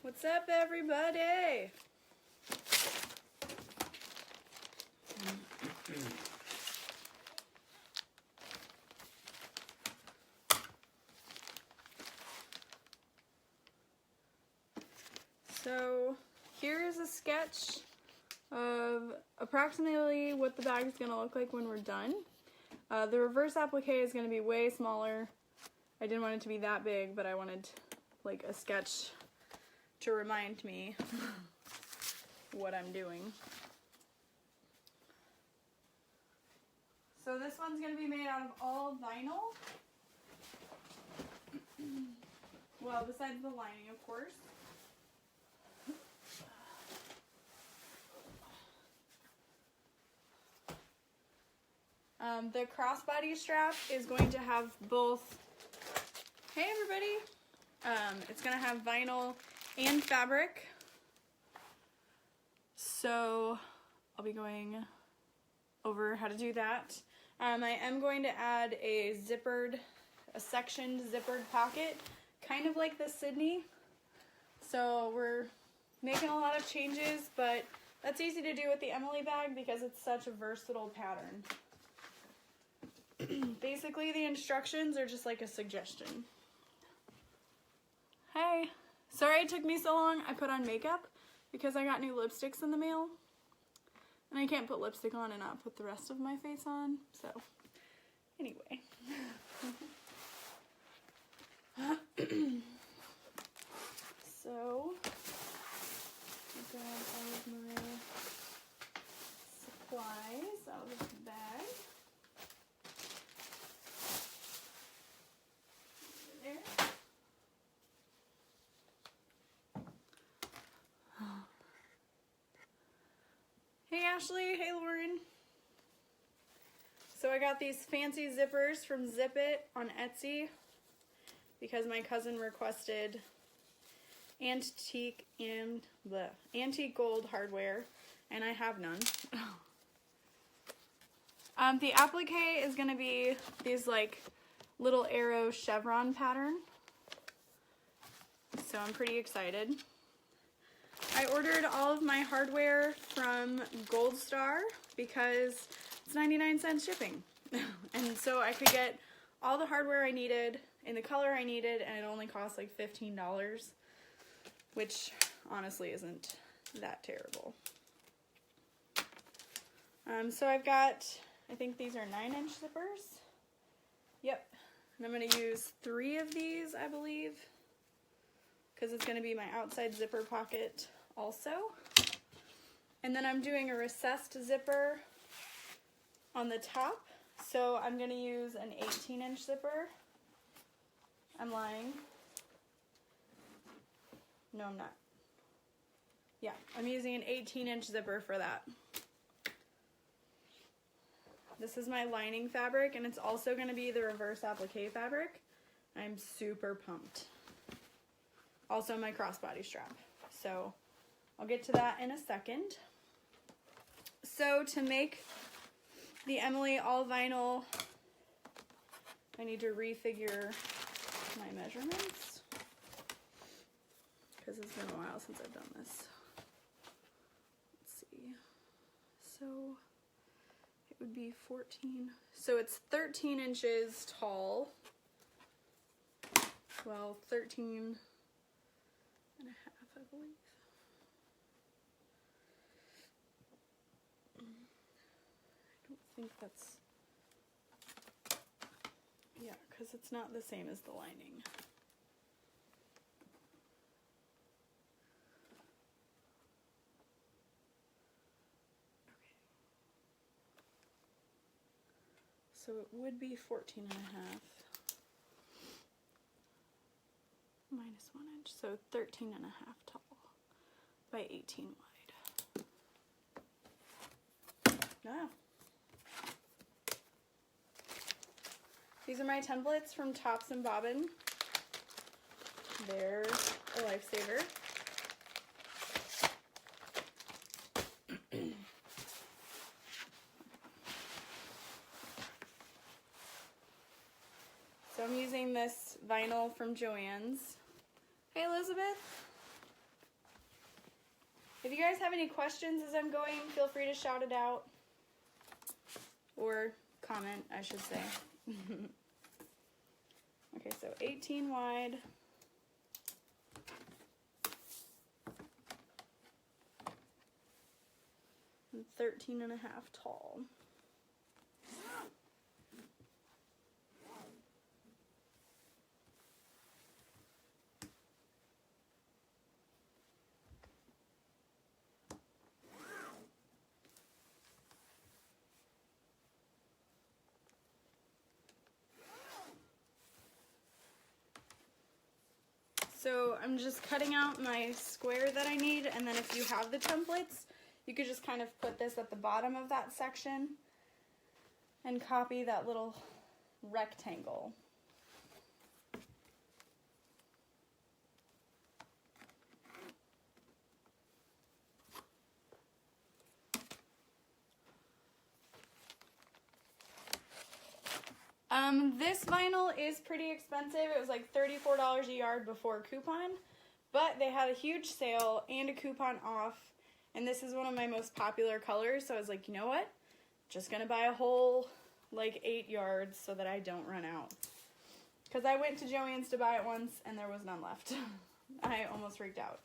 What's up, everybody? So here's a sketch of approximately what the bag is going to look like when we're done. The reverse applique is going to be way smaller. I didn't want it to be that big, but I wanted like a sketch to remind me what I'm doing. So this one's going to be made out of all vinyl. Well, besides the lining, of course. The crossbody strap is going to have both, hey everybody, it's going to have vinyl and fabric. So I'll be going over how to do that. I am going to add a sectioned zippered pocket, kind of like the Sydney. So we're making a lot of changes, but that's easy to do with the Emily bag because it's such a versatile pattern. Basically, the instructions are just like a suggestion. Hey, sorry it took me so long. I put on makeup because I got new lipsticks in the mail. And I can't put lipstick on and not put the rest of my face on. So, anyway. So, I got all of my supplies out of the bag. There. Hey Ashley, hey Lauren. So I got these fancy zippers from Zip It on Etsy because my cousin requested antique gold hardware and I have none. The applique is going to be these like little arrow chevron pattern. So I'm pretty excited. I ordered all of my hardware from Gold Star because it's 99-cent shipping. And so I could get all the hardware I needed in the color I needed and it only cost like $15, which honestly isn't that terrible. So I've got, I think these are 9-inch zippers. Yep. And I'm going to use 3 of these, I believe, because it's going to be my outside zipper pocket also. And then I'm doing a recessed zipper on the top. So I'm going to use an 18-inch zipper. I'm lying. No, I'm not. Yeah, I'm using an 18-inch zipper for that. This is my lining fabric, and it's also going to be the reverse applique fabric. I'm super pumped. Also my crossbody strap. So I'll get to that in a second. So to make the Emily all vinyl, I need to refigure my measurements because it's been a while since I've done this. Let's see. So it would be 14. So it's 13 inches tall. Well, 13 and a half, I believe. I don't think that's, yeah, because it's not the same as the lining. So it would be 14 and a half. minus 1 inch, so 13 and a half tall by 18 wide. Yeah. These are my templates from Tops and Bobbin. They're a lifesaver. So I'm using this vinyl from Joann's. Hey Elizabeth. If you guys have any questions as I'm going, feel free to shout it out. Or comment, I should say. Okay, so 18 wide. And 13 and a half tall. So I'm just cutting out my square that I need, and then if you have the templates, you could just kind of put this at the bottom of that section and copy that little rectangle. This vinyl is pretty expensive. It was like $34 a yard before coupon, but they had a huge sale and a coupon off, and this is one of my most popular colors, so I was like, you know what? Just gonna buy a whole like 8 yards so that I don't run out. Because I went to Joann's to buy it once and there was none left. I almost freaked out.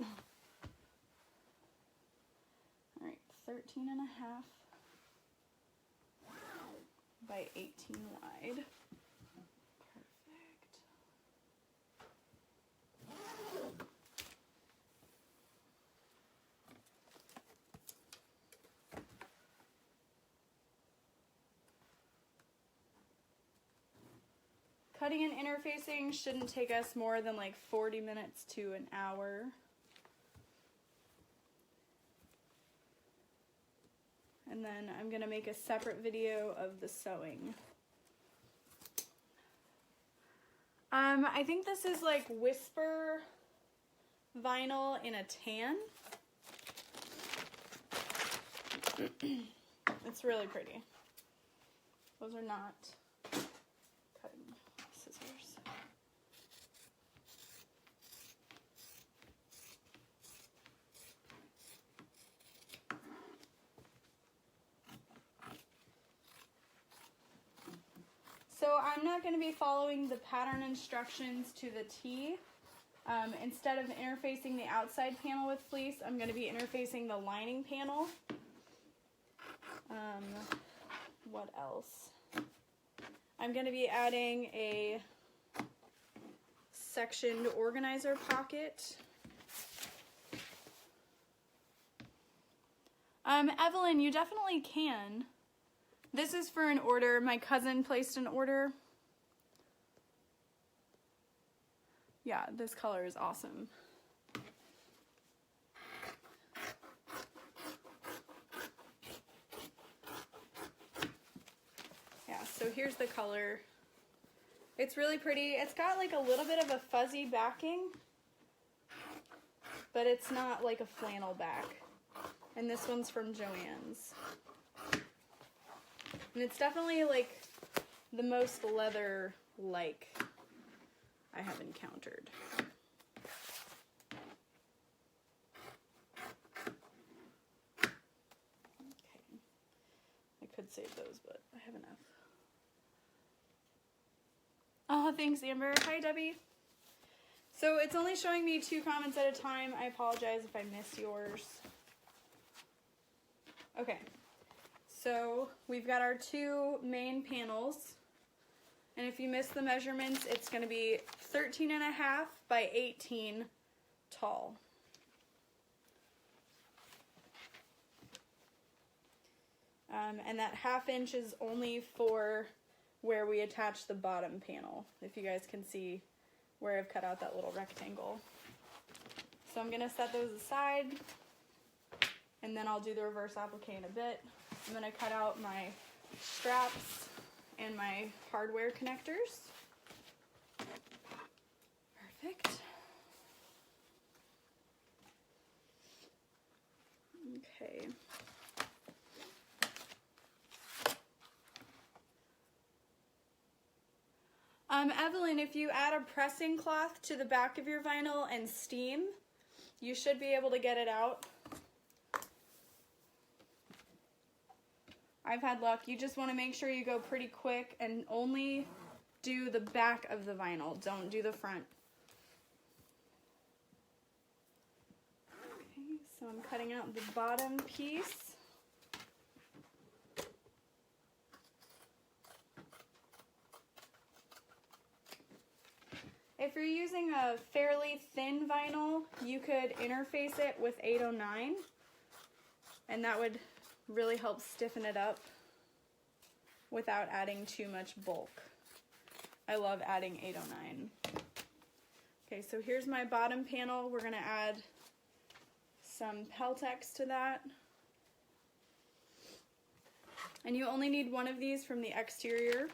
Alright, 13 and a half by 18 wide. Perfect. Cutting and interfacing shouldn't take us more than like 40 minutes to an hour. And then I'm going to make a separate video of the sewing. I think this is like Whisper vinyl in a tan. It's really pretty. Those are not cutting scissors. So I'm not going to be following the pattern instructions to the T. Instead of interfacing the outside panel with fleece, I'm going to be interfacing the lining panel. What else? I'm going to be adding a sectioned organizer pocket. Evelyn, you definitely can. This is for an order. My cousin placed an order. Yeah, this color is awesome. Yeah, so here's the color. It's really pretty. It's got like a little bit of a fuzzy backing, but it's not like a flannel back. And this one's from Joann's. And it's definitely like the most leather-like I have encountered. Okay. I could save those, but I have enough. Oh, thanks, Amber. Hi, Debbie. So it's only showing me 2 comments at a time. I apologize if I miss yours. Okay. So we've got our 2 main panels, and if you miss the measurements, it's going to be 13 and a half by 18 tall. And that 1/2 inch is only for where we attach the bottom panel. If you guys can see where I've cut out that little rectangle. So I'm gonna set those aside, and then I'll do the reverse applique in a bit. I'm gonna cut out my straps and my hardware connectors. Perfect. Okay. Evelyn, if you add a pressing cloth to the back of your vinyl and steam, you should be able to get it out. I've had luck. You just want to make sure you go pretty quick and only do the back of the vinyl. Don't do the front. Okay, so I'm cutting out the bottom piece. If you're using a fairly thin vinyl, you could interface it with 809, and that would really help stiffen it up without adding too much bulk. I love adding 809. Okay, so here's my bottom panel. We're gonna add some Peltex to that. And you only need one of these from the exterior.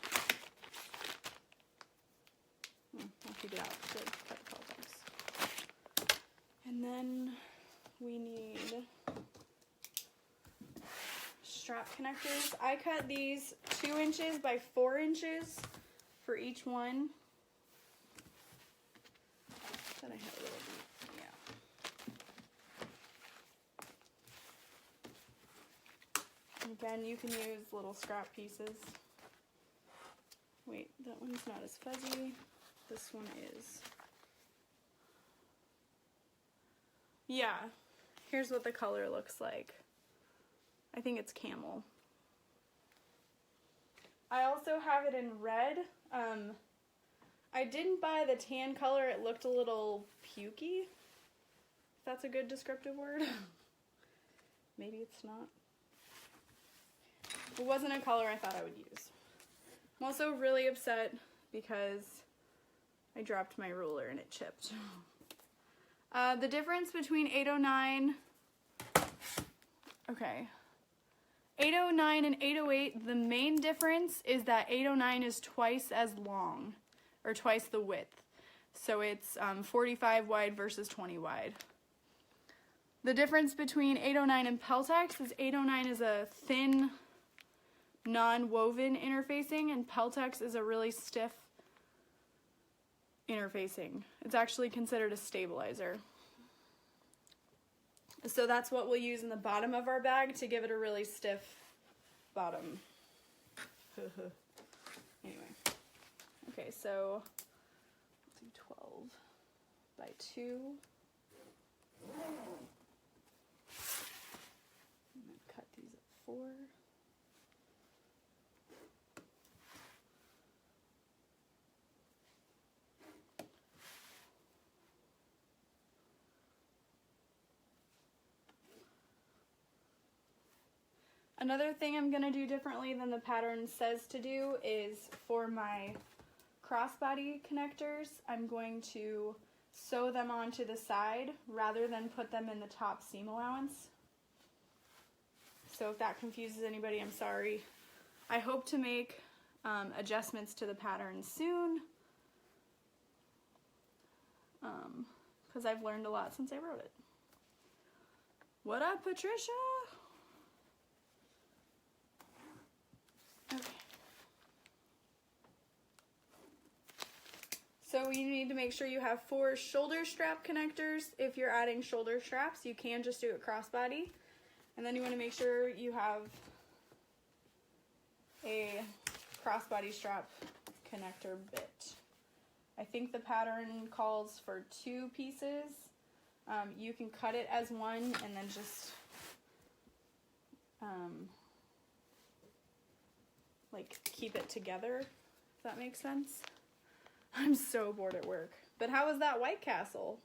I'll keep it out to cut the Peltex. And then we need strap connectors. I cut these 2 inches by 4 inches for each one. Then I have a little bit, yeah. Again, you can use little scrap pieces. Wait, that one's not as fuzzy. This one is. Yeah, here's what the color looks like. I think it's camel. I also have it in red. I didn't buy the tan color. It looked a little pukey. If that's a good descriptive word. Maybe it's not. It wasn't a color I thought I would use. I'm also really upset because I dropped my ruler and it chipped. The difference between 809, okay, 809 and 808, the main difference is that 809 is twice as long, or twice the width. So it's 45 wide versus 20 wide. The difference between 809 and Peltex is 809 is a thin, non-woven interfacing, and Peltex is a really stiff interfacing. It's actually considered a stabilizer. So that's what we'll use in the bottom of our bag to give it a really stiff bottom. Anyway. Okay, so do 12 by 2. I'm going to cut these at 4. Another thing I'm going to do differently than the pattern says to do is for my crossbody connectors, I'm going to sew them onto the side rather than put them in the top seam allowance. So if that confuses anybody, I'm sorry. I hope to make adjustments to the pattern soon because I've learned a lot since I wrote it. What up, Patricia? Okay. So you need to make sure you have 4 shoulder strap connectors. If you're adding shoulder straps, you can just do it crossbody. And then you want to make sure you have a crossbody strap connector bit. I think the pattern calls for 2 pieces. You can cut it as one and then just like keep it together, if that makes sense. I'm so bored at work. But how was that White Castle?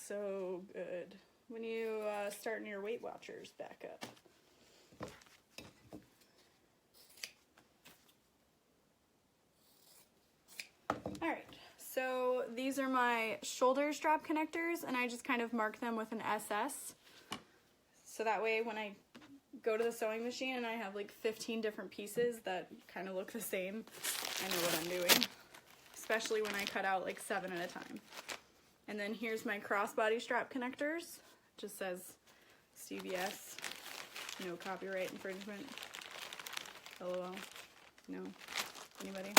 so good. When you starting your Weight Watchers back up. Alright, so these are my shoulder strap connectors, and I just kind of mark them with an SS. So that way when I go to the sewing machine and I have like 15 different pieces that kind of look the same, I know what I'm doing. Especially when I cut out like 7 at a time. And then here's my crossbody strap connectors. Just says CVS, no copyright infringement. LOL. No. Anybody?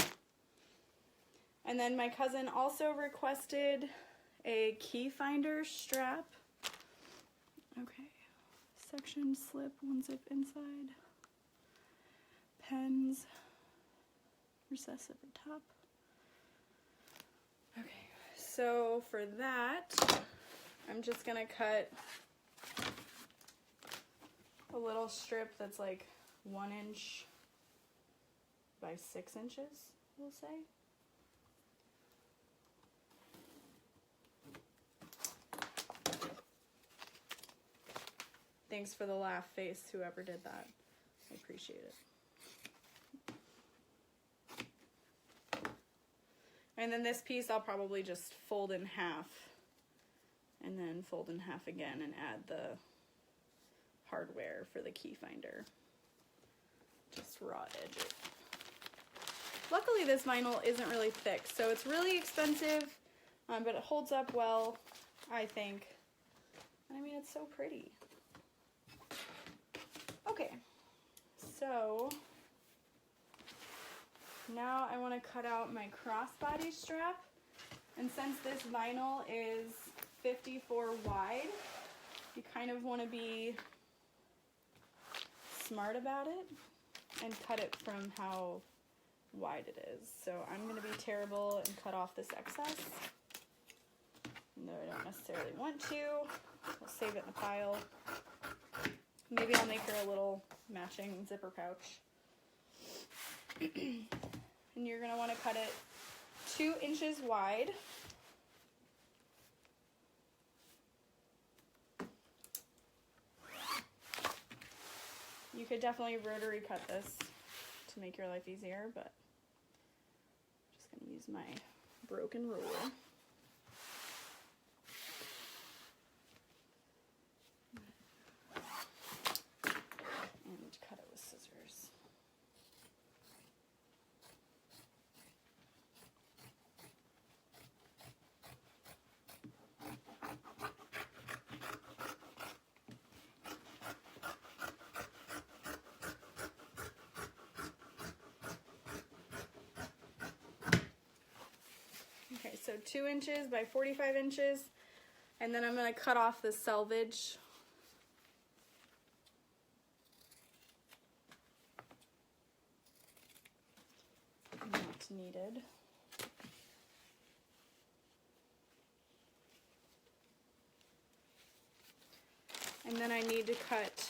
And then my cousin also requested a key finder strap. Okay. Section slip, 1 zip inside. Pens. Recess at the top. Okay. So for that, I'm just gonna cut a little strip that's like 1 inch by 6 inches, we'll say. Thanks for the laugh face, whoever did that. I appreciate it. And then this piece I'll probably just fold in half and then fold in half again and add the hardware for the key finder. Just raw edge it. Luckily this vinyl isn't really thick, so it's really expensive, but it holds up well, I think. I mean, it's so pretty. Okay, so now I want to cut out my crossbody strap, and since this vinyl is 54 wide, you kind of want to be smart about it and cut it from how wide it is. So I'm going to be terrible and cut off this excess, though I don't necessarily want to. I'll save it in the pile. Maybe I'll make her a little matching zipper pouch. And you're going to want to cut it 2 inches wide. You could definitely rotary cut this to make your life easier, but I'm just going to use my broken ruler. And cut it with scissors. Okay, so 2 inches by 45 inches, and then I'm going to cut off the selvage. Not needed. And then I need to cut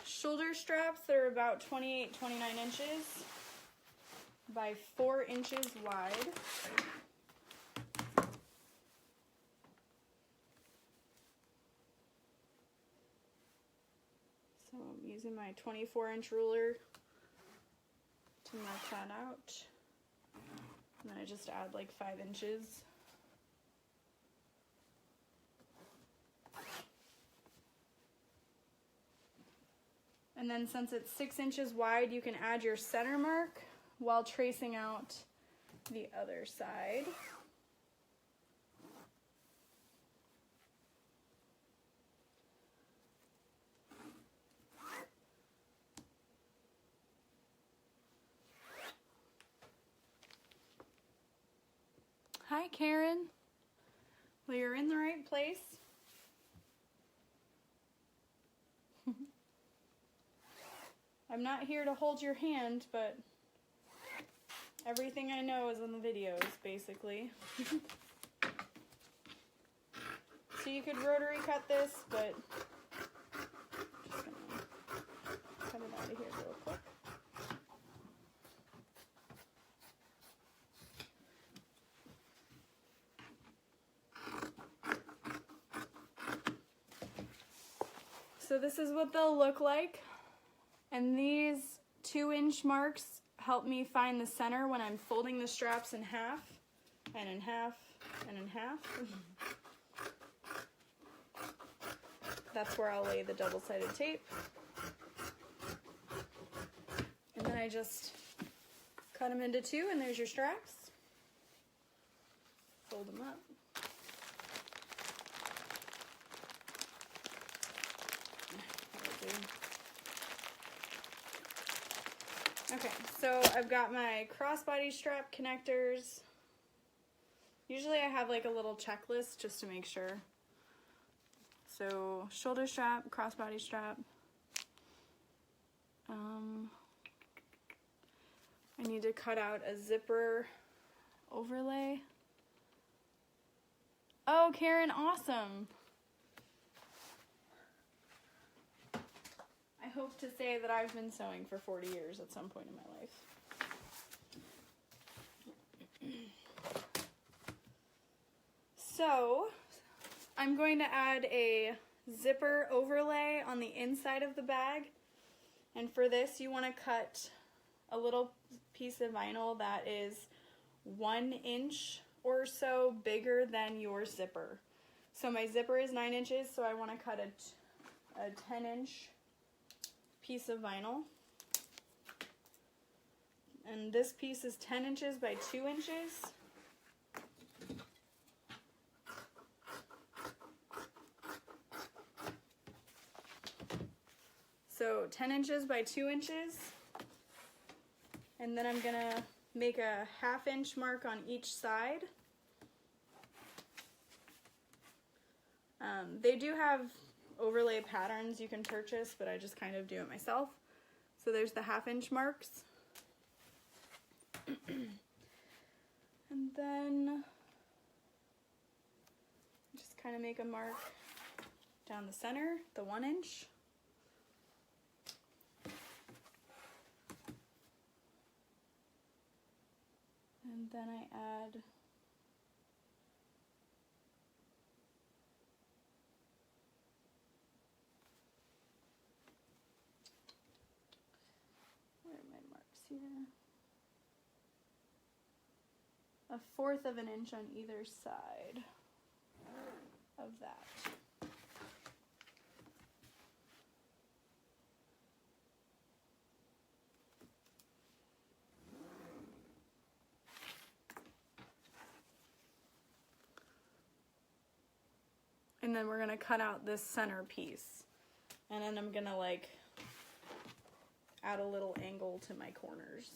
shoulder straps that are about 28, 29 inches by 4 inches wide. So I'm using my 24-inch ruler to mark that out. And then I just add like 5 inches. And then since it's 6 inches wide, you can add your center mark while tracing out the other side. Hi, Karen. Well, you're in the right place. I'm not here to hold your hand, but everything I know is in the videos, basically. So you could rotary cut this, but I'm just gonna cut it out of here real quick. So this is what they'll look like. And these 2-inch marks help me find the center when I'm folding the straps in half, and in half, and in half. That's where I'll lay the double-sided tape. And then I just cut them into 2, and there's your straps. Fold them up. Okay, so I've got my crossbody strap connectors. Usually I have like a little checklist just to make sure. So shoulder strap, crossbody strap. I need to cut out a zipper overlay. Oh, Karen, awesome. I hope to say that I've been sewing for 40 years at some point in my life. So, I'm going to add a zipper overlay on the inside of the bag. And for this, you want to cut a little piece of vinyl that is 1 inch or so bigger than your zipper. So my zipper is 9 inches, so I want to cut a 10-inch piece of vinyl. And this piece is 10 inches by 2 inches. So 10 inches by 2 inches. And then I'm gonna make a 1/2 inch mark on each side. They do have overlay patterns you can purchase, but I just kind of do it myself. So there's the 1/2 inch marks. And then just kind of make a mark down the center, the 1 inch. And then I add here, 1/4 of an inch on either side of that. And then we're gonna cut out this center piece. And then I'm gonna like add a little angle to my corners.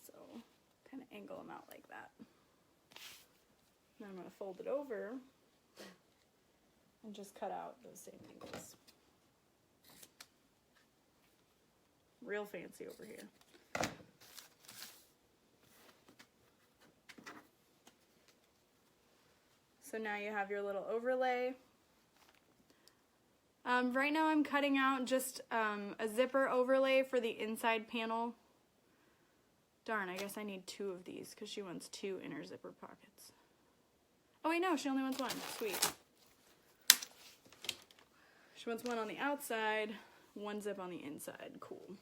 So kind of angle them out like that. Then I'm going to fold it over and just cut out those same angles. Real fancy over here. So now you have your little overlay. Right now I'm cutting out just a zipper overlay for the inside panel. Darn, I guess I need 2 of these because she wants 2 inner zipper pockets. Oh wait, no, she only wants 1. Sweet. She wants 1 on the outside, 1 zip on the inside. Cool.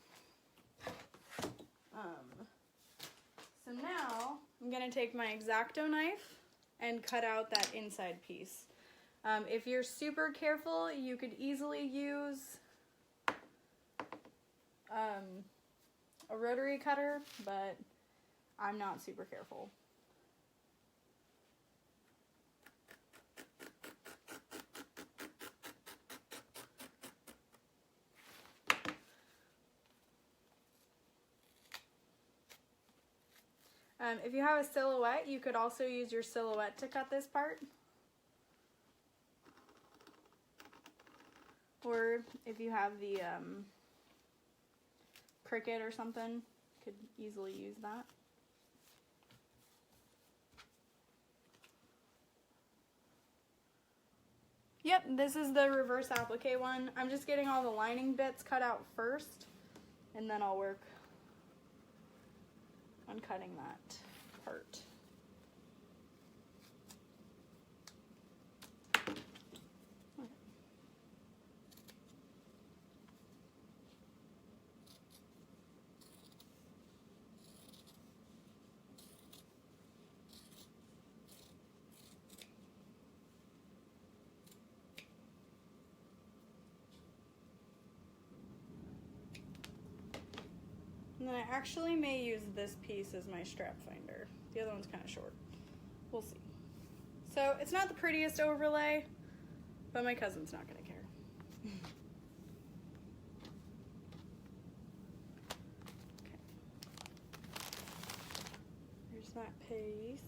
So now I'm going to take my X-Acto knife and cut out that inside piece. If you're super careful, you could easily use a rotary cutter, but I'm not super careful. If you have a silhouette, you could also use your silhouette to cut this part. Or if you have the Cricut or something, you could easily use that. Yep, this is the reverse applique one. I'm just getting all the lining bits cut out first, and then I'll work on cutting that part. And then I actually may use this piece as my strap finder. The other one's kind of short. We'll see. So it's not the prettiest overlay, but my cousin's not going to care. Okay. Here's that piece.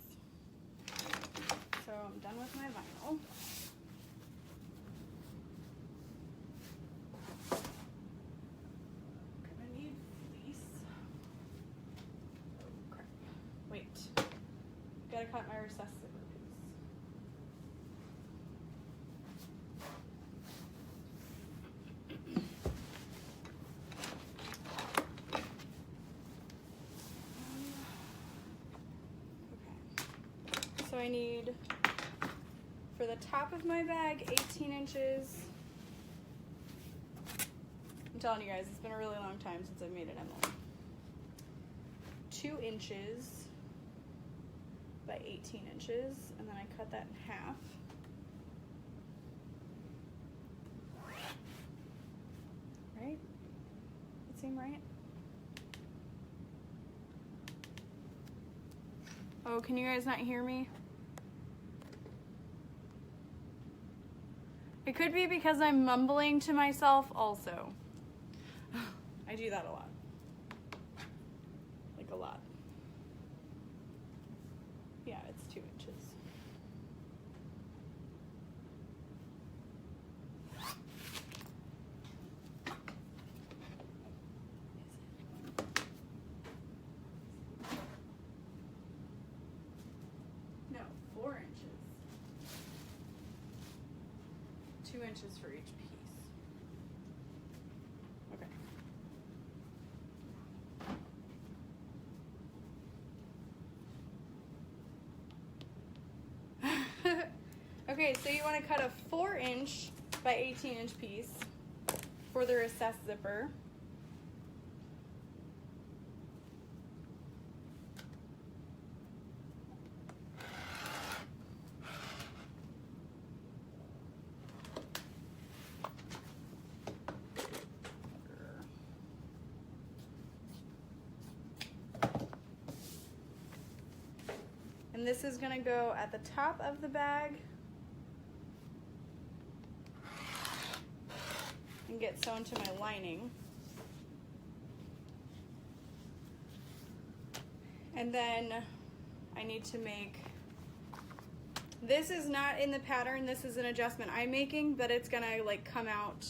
So I'm done with my vinyl. Gotta cut my recessed zipper piece. Okay. So I need, for the top of my bag, 18 inches. I'm telling you guys, it's been a really long time since I've made an Emily. 2 inches. By 18 inches, and then I cut that in half. Right? That seem right? Oh, can you guys not hear me? It could be because I'm mumbling to myself also. I do that a lot. Like a lot. Yeah, it's 2 inches. No, 4 inches. 2 inches for each piece. Okay. Okay, so you want to cut a 4-inch by 18-inch piece for the recessed zipper. And this is going to go at the top of the bag and get sewn to my lining. And then I need to make, this is not in the pattern, this is an adjustment I'm making, but it's gonna like come out.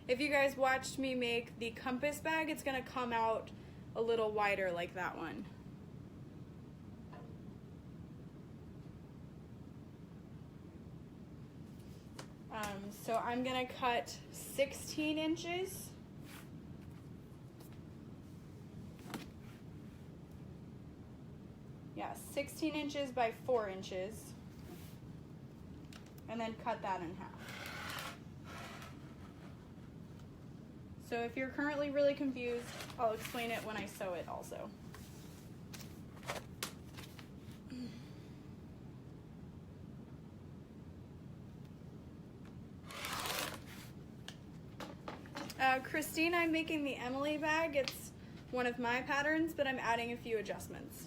If you guys watched me make the compass bag, it's gonna come out a little wider like that one. So I'm gonna cut 16 inches. Yeah, 16 inches by 4 inches. And then cut that in half. So if you're currently really confused, I'll explain it when I sew it also. Christine, I'm making the Emily bag. It's one of my patterns, but I'm adding a few adjustments.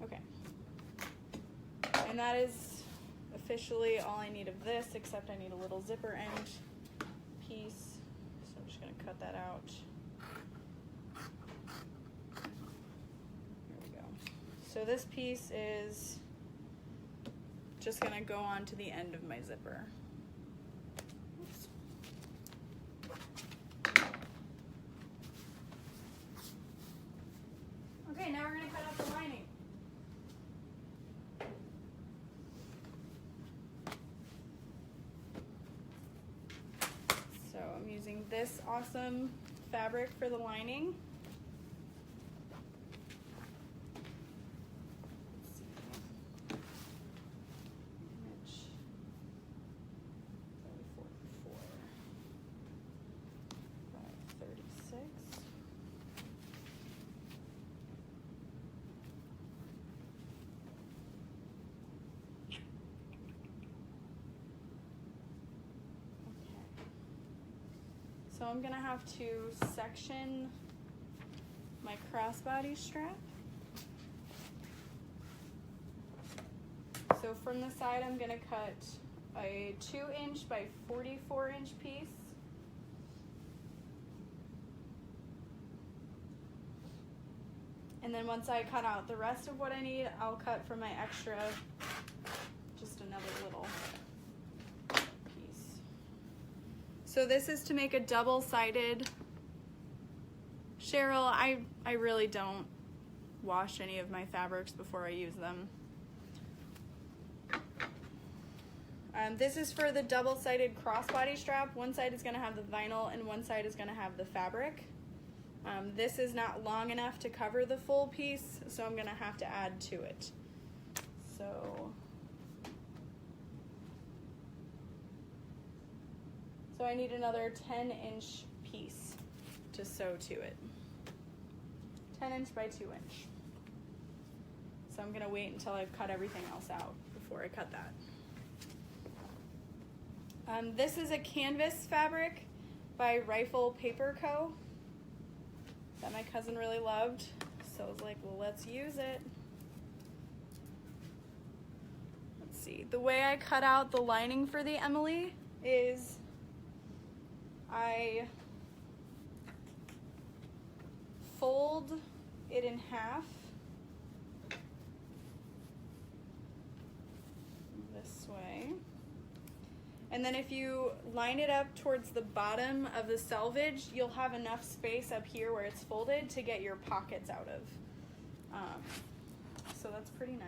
Okay. And that is officially all I need of this, except I need a little zipper end piece. So I'm just going to cut that out. There we go. So this piece is just going to go on to the end of my zipper. Okay, now we're going to cut out the lining. this awesome fabric for the lining. So I'm gonna have to section my crossbody strap. So from the side, I'm gonna cut a 2" by 44" piece. And then once I cut out the rest of what I need, I'll cut for my extra, just another little piece. So this is to make a double-sided. Cheryl, I really don't wash any of my fabrics before I use them. This is for the double-sided crossbody strap. One side is going to have the vinyl and one side is going to have the fabric. This is not long enough to cover the full piece, so I'm going to have to add to it. So I need another 10" piece to sew to it. 10" by 2". So I'm going to wait until I've cut everything else out before I cut that. This is a canvas fabric by Rifle Paper Co. that my cousin really loved. So I was like, well, let's use it. Let's see. The way I cut out the lining for the Emily is I fold it in half this way. And then if you line it up towards the bottom of the selvage, you'll have enough space up here where it's folded to get your pockets out of. So that's pretty nice.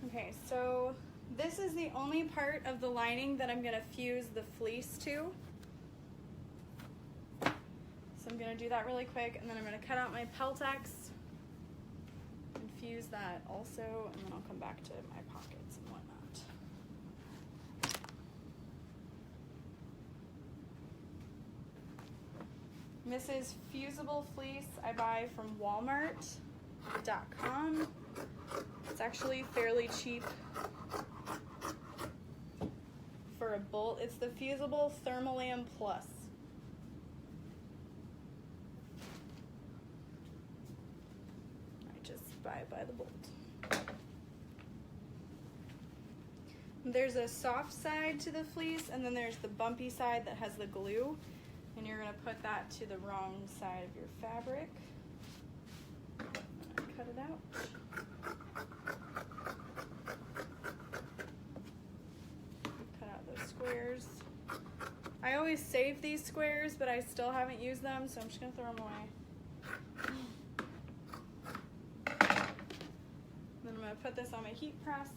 Okay, so this is the only part of the lining that I'm going to fuse the fleece to. So I'm going to do that really quick, and then I'm going to cut out my Peltex and fuse that also, and then I'll come back to my pockets and whatnot. This is fusible fleece I buy from Walmart.com. It's actually fairly cheap for a bolt. It's the Fusible Thermalam Plus. I just buy it by the bolt. There's a soft side to the fleece, and then there's the bumpy side that has the glue, and you're going to put that to the wrong side of your fabric. Cut it out. Cut out those squares. I always save these squares, but I still haven't used them, so I'm just going to throw them away. Then I'm going to put this on my heat press.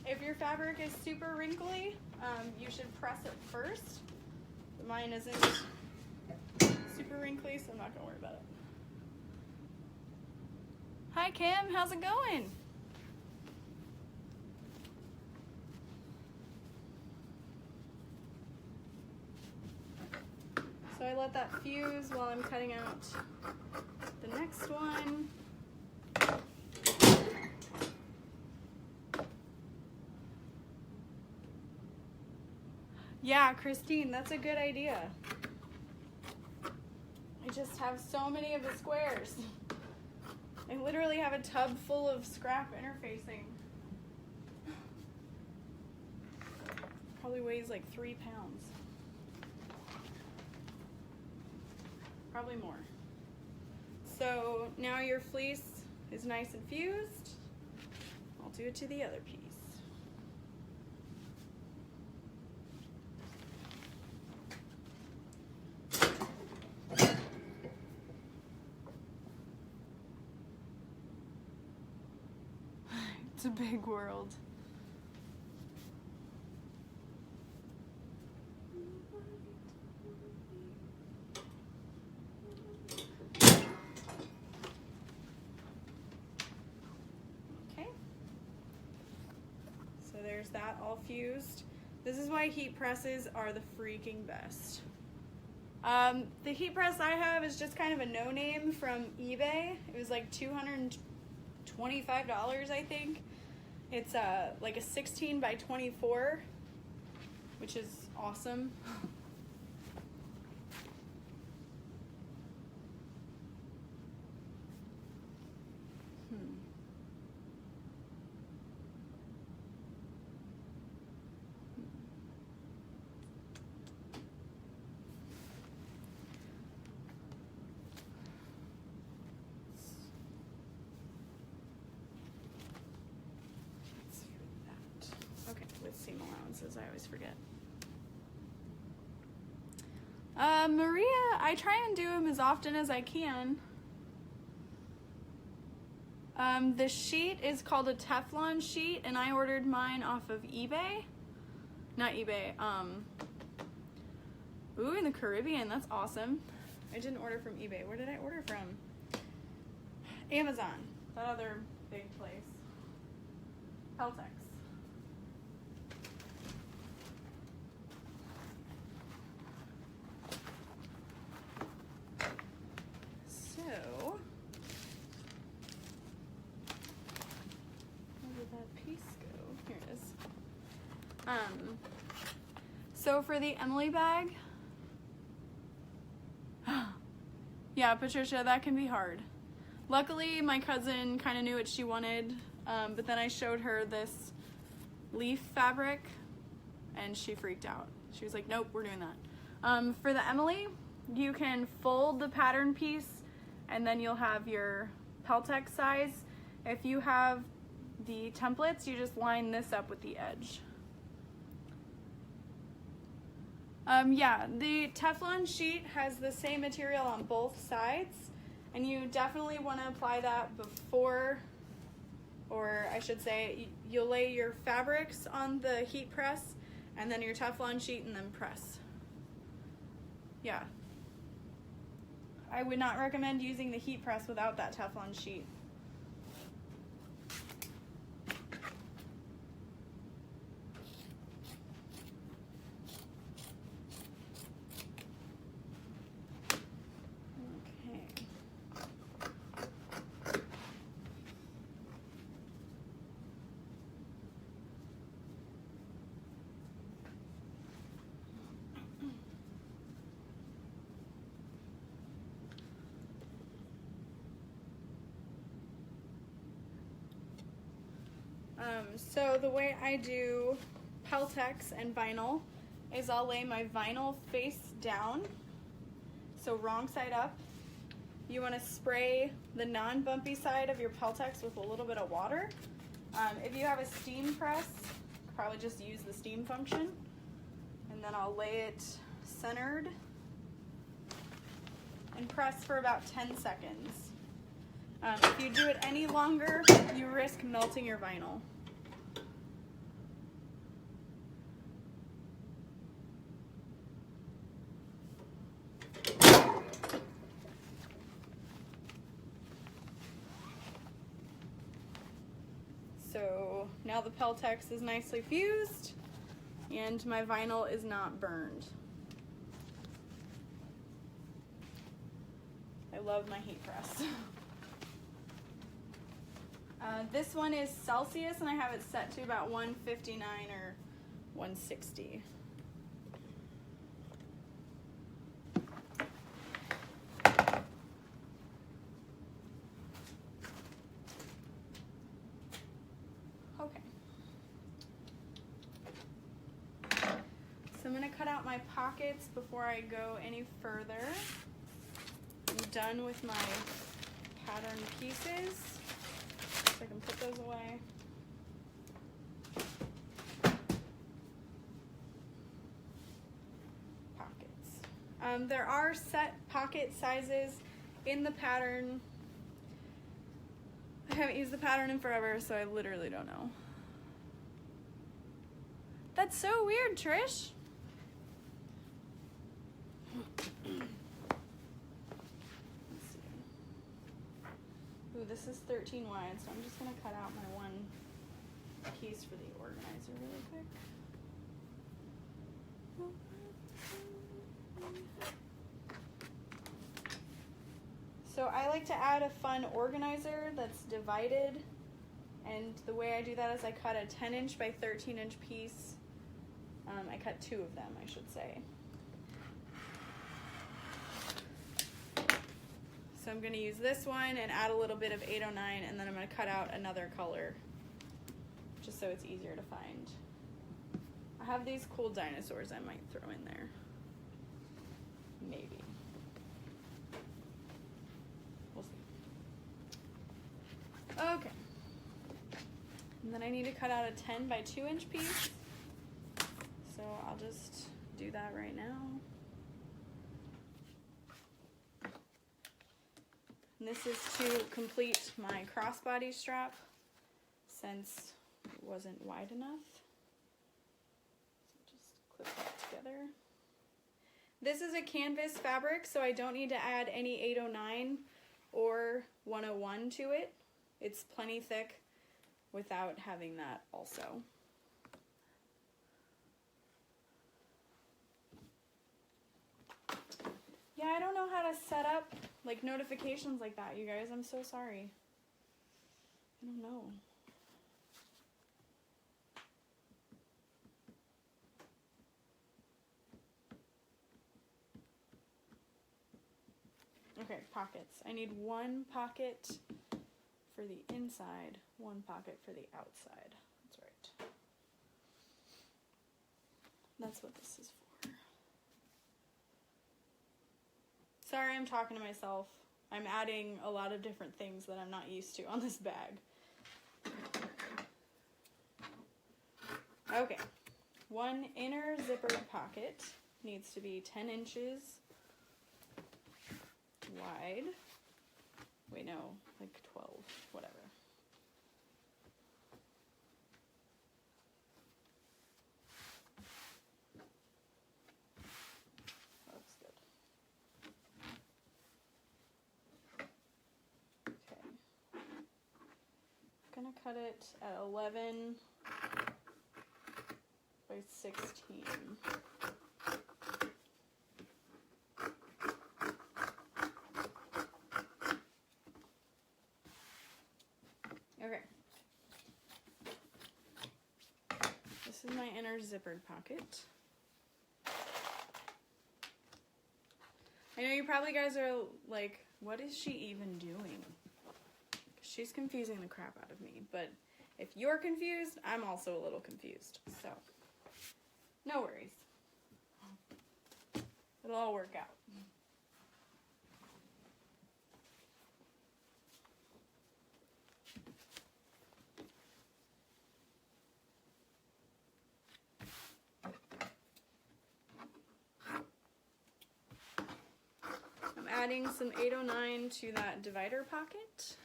If your fabric is super wrinkly, you should press it first. Mine isn't super wrinkly, so I'm not going to worry about it. Hi Kim, how's it going? So I let that fuse while I'm cutting out the next one. Yeah, Christine, that's a good idea. I just have so many of the squares. I literally have a tub full of scrap interfacing. Probably weighs like 3 pounds. Probably more. So now your fleece is nice and fused. I'll do it to the other piece. It's a big world. Okay. So there's that all fused. This is why heat presses are the freaking best. The heat press I have is just kind of a no-name from eBay. It was like $225, I think. It's like a 16 by 24, which is awesome. Seam allowances, I always forget. Maria, I try and do them as often as I can. The sheet is called a Teflon sheet, and I ordered mine off of eBay. Not eBay, ooh, in the Caribbean, that's awesome. I didn't order from eBay. Where did I order from? Amazon, that other big place. Peltex. So for the Emily bag, yeah, Patricia, that can be hard. Luckily, my cousin kind of knew what she wanted, but then I showed her this leaf fabric, and she freaked out. She was like, nope, we're doing that. For the Emily, you can fold the pattern piece, and then you'll have your Peltex size. If you have the templates, you just line this up with the edge. Yeah, the Teflon sheet has the same material on both sides, and you definitely want to apply that before, or I should say, you'll lay your fabrics on the heat press, and then your Teflon sheet, and then press. Yeah. I would not recommend using the heat press without that Teflon sheet. So the way I do Peltex and vinyl is I'll lay my vinyl face down, so wrong side up. You want to spray the non-bumpy side of your Peltex with a little bit of water. If you have a steam press, probably just use the steam function. And then I'll lay it centered and press for about 10 seconds. If you do it any longer, you risk melting your vinyl. So now the Peltex is nicely fused and my vinyl is not burned. I love my heat press. This one is Celsius and I have it set to about 159 or 160. my pockets before I go any further. I'm done with my pattern pieces, so I can put those away. Pockets. There are set pocket sizes in the pattern. I haven't used the pattern in forever, so I literally don't know. That's so weird, Trish. Ooh, this is 13 wide, so I'm just going to cut out my one piece for the organizer really quick. So I like to add a fun organizer that's divided, and the way I do that is I cut a 10-inch by 13-inch piece. I cut 2 of them, I should say. So I'm going to use this one and add a little bit of 809, and then I'm going to cut out another color just so it's easier to find. I have these cool dinosaurs I might throw in there. Maybe. We'll see. Okay. And then I need to cut out a 10 by 2-inch piece. So I'll just do that right now. And this is to complete my crossbody strap since it wasn't wide enough. So just clip that together. This is a canvas fabric, so I don't need to add any 809 or 101 to it. It's plenty thick without having that also. Yeah, I don't know how to set up like notifications like that, you guys. I'm so sorry. I don't know. Okay, pockets. I need 1 pocket for the inside, 1 pocket for the outside. That's right. That's what this is for. Sorry, I'm talking to myself. I'm adding a lot of different things that I'm not used to on this bag. Okay, 1 inner zippered pocket needs to be 10 inches wide. Wait, no, like 12, whatever. Looks good. Okay. I'm gonna cut it at 11 by 16. Okay. This is my inner zippered pocket. I know you probably guys are like, what is she even doing? She's confusing the crap out of me, but if you're confused, I'm also a little confused, so no worries. It'll all work out. I'm adding some 809 to that divider pocket.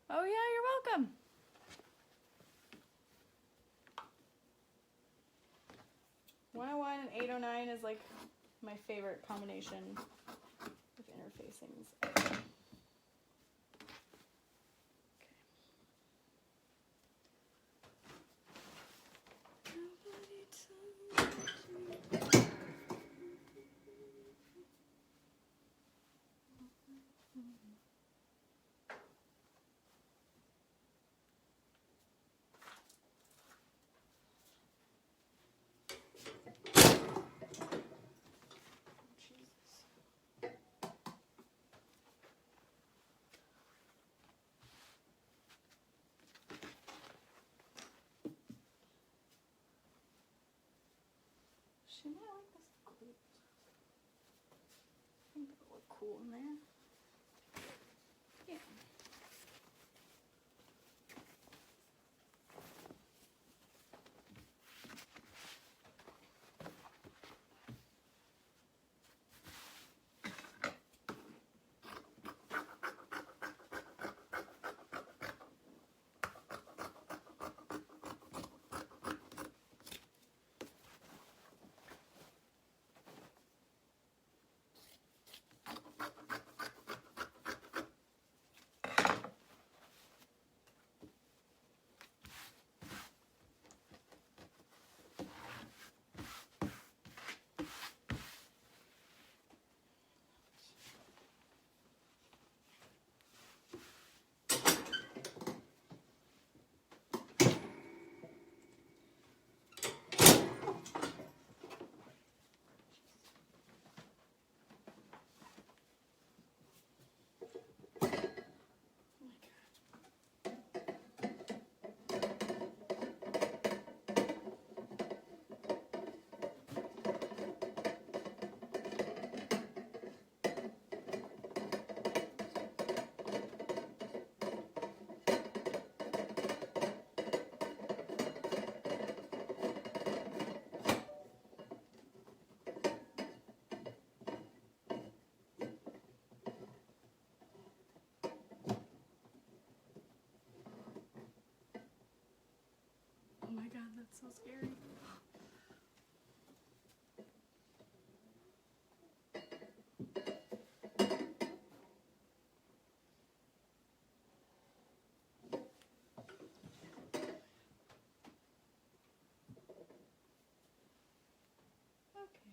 Oh yeah, you're welcome. .101 and 809 is like my favorite combination of interfacings ever. She might like this cool. I think that'll look cool in there. Yeah. Oh my god, that's so scary. Okay.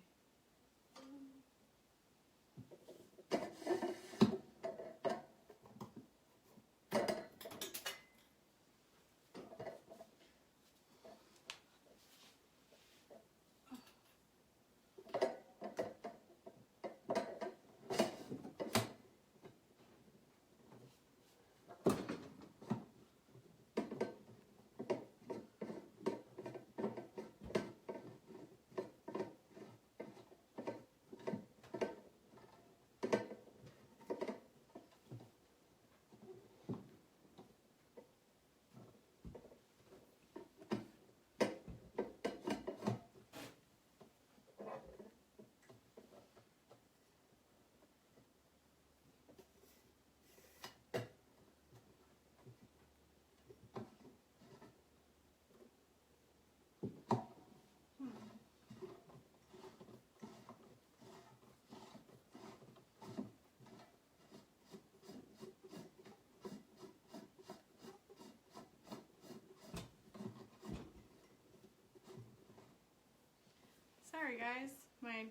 Sorry guys, my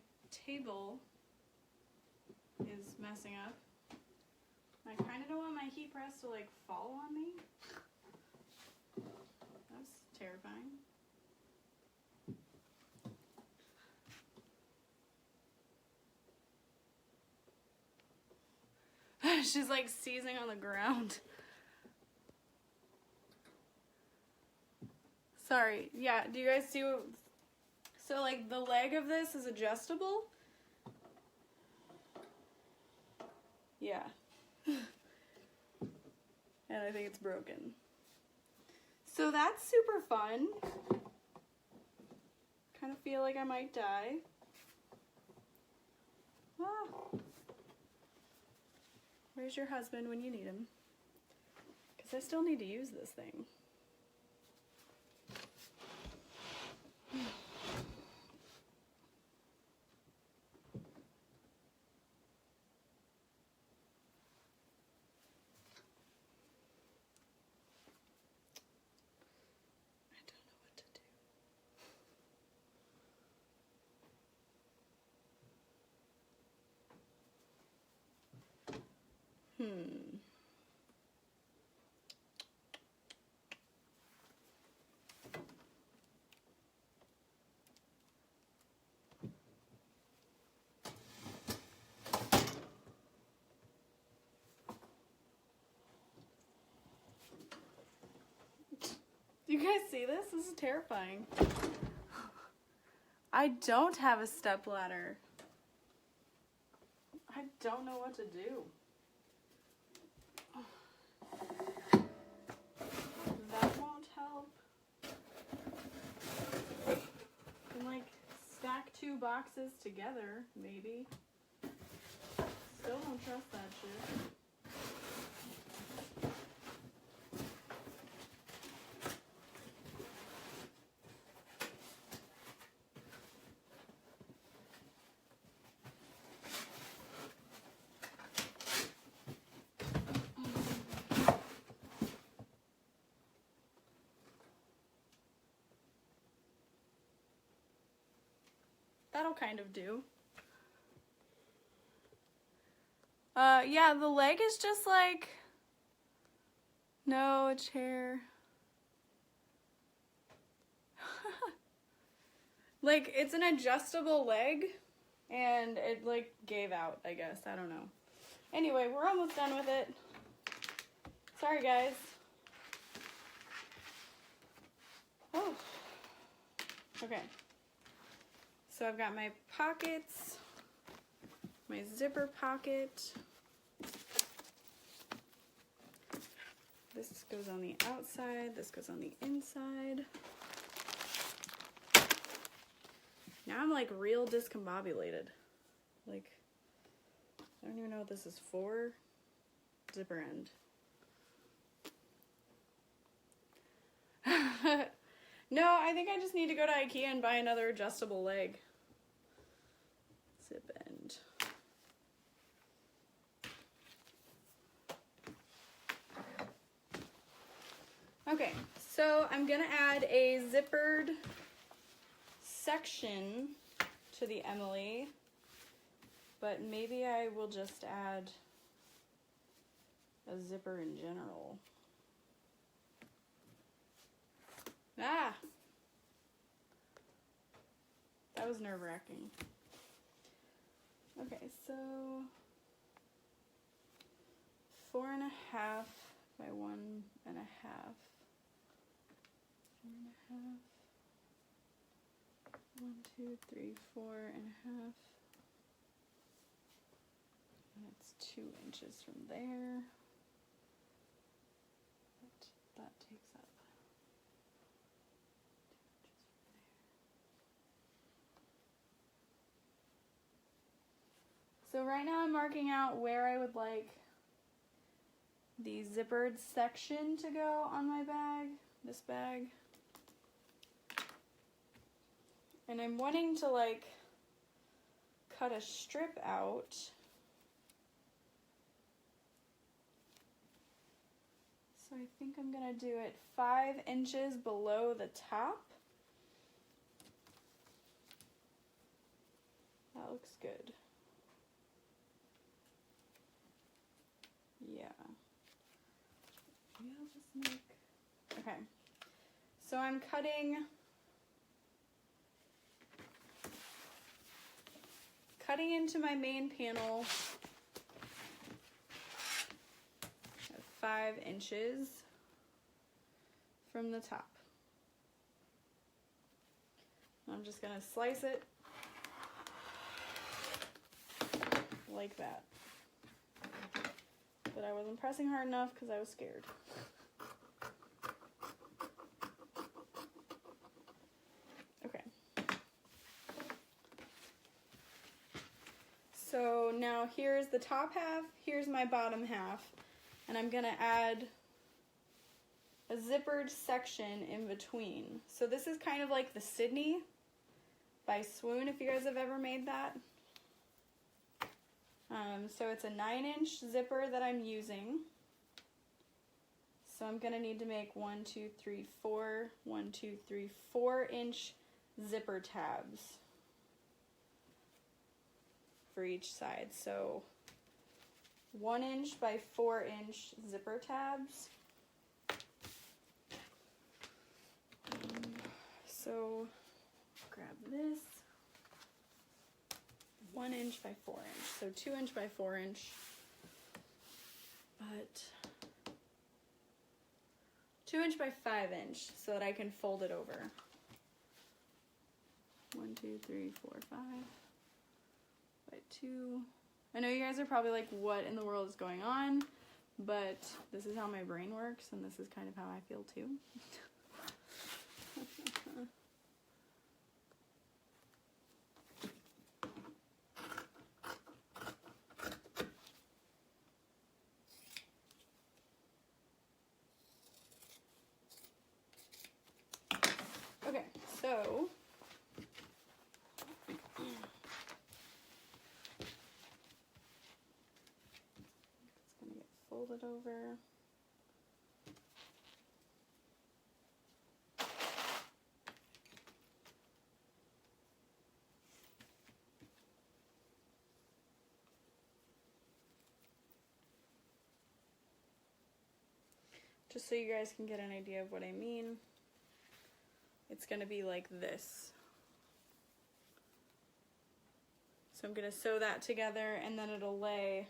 table is messing up. I kind of don't want my heat press to like fall on me. That's terrifying. She's like seizing on the ground. Sorry, yeah, do you guys see what... So like the leg of this is adjustable. Yeah. And I think it's broken. So that's super fun. Kind of feel like I might die. Ah. Where's your husband when you need him? Because I still need to use this thing. You guys see this? This is terrifying. I don't have a stepladder. I don't know what to do. That won't help. And like stack 2 boxes together, maybe. Still don't trust that shit. That'll kind of do. Yeah, the leg is just like, no, a chair. Like, it's an adjustable leg, and it, like, gave out, I guess. I don't know. Anyway, we're almost done with it. Sorry, guys. Oh. Okay. So I've got my pockets, my zipper pocket. This goes on the outside, this goes on the inside. Now I'm like real discombobulated. Like, I don't even know what this is for. Zipper end. No, I think I just need to go to IKEA and buy another adjustable leg. Zip end. Okay, so I'm gonna add a zippered section to the Emily, but maybe I will just add a zipper in general. Ah! That was nerve-wracking. Okay, so 4.5 by 1.5. 4.5. 1, 2, 3, 4.5. And it's 2 inches from there. That takes up. So right now I'm marking out where I would like the zippered section to go on my bag, this bag. And I'm wanting to like cut a strip out. So I think I'm gonna do it 5 inches below the top. That looks good. Yeah. Maybe I'll just make, okay. So I'm cutting into my main panel at 5 inches from the top. I'm just gonna slice it like that. But I wasn't pressing hard enough because I was scared. Okay. So now here's the top half, here's my bottom half, and I'm gonna add a zippered section in between. So this is kind of like the Sydney by Swoon, if you guys have ever made that. So it's a 9-inch zipper that I'm using. So I'm gonna need to make 1, 2, 3, 4, 1, 2, 3, 4-inch zipper tabs for each side. So 1-inch by 4-inch zipper tabs. So grab this. 1-inch by 4-inch, so 2-inch by 4-inch, but 2-inch by 5-inch so that I can fold it over. 1, 2, 3, 4, 5 by 2. I know you guys are probably like, what in the world is going on? But this is how my brain works, and this is kind of how I feel too. Okay, so it's going to get folded over. Just so you guys can get an idea of what I mean, it's going to be like this. So I'm going to sew that together, and then it'll lay